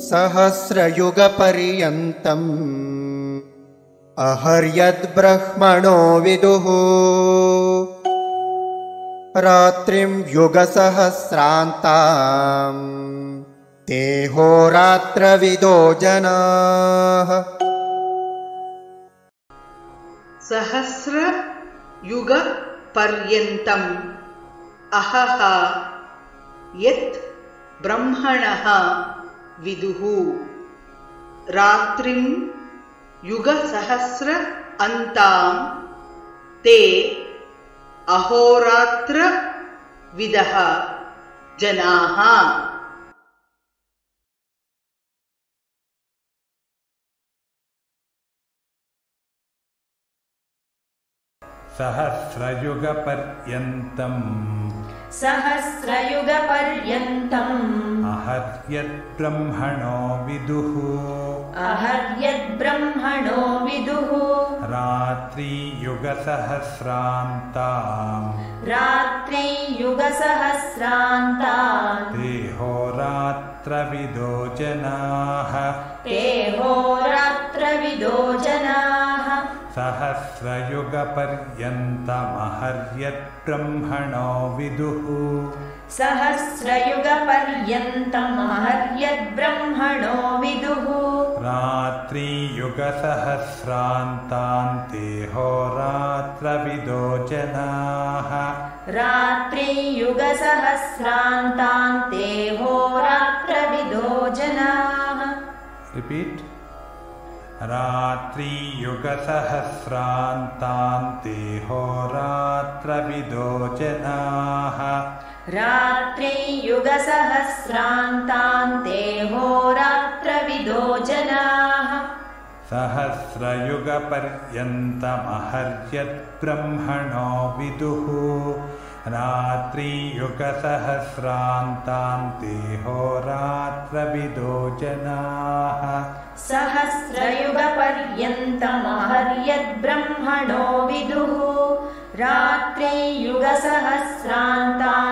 सहस्रयुगपर्यन्तम् अहर्यद्ब्रह्मणो विदुः रात्रिं युगसहस्रान्ताम् ते होरात्रविदो जनाः। सहस्रयुगपर्यन्तम् अहः यत् ब्रह्मणः विदुः रात्रिं युगसहस्र अन्तां ते अहोरात्र विदः जनाः। सहस्रयुगपर्यन्तम् अहर्यद्ब्रह्मणो विदुः रात्रियुगसहस्रान्ताम् ते होरात्रविदो जनाः। सहस्रयुगपर्यन्तमहर्यद्ब्रह्मणो विदुः रात्रियुगसहस्रान्तान्ते होरात्रविदो जनाः। रिपीट। रात्रियुगसहस्रान्तान्ते होरात्रविदो जनाः। सहस्रयुगपर्यन्तमहर्यद्ब्रह्मणो विदुः रात्रियुगसहस्रान्तान्ते होरात्रविदो जनाः। सहस्रयुगपर्यन्तमहर्यद्ब्रह्मणो विदुः रात्रियुगसहस्रान्तान्ते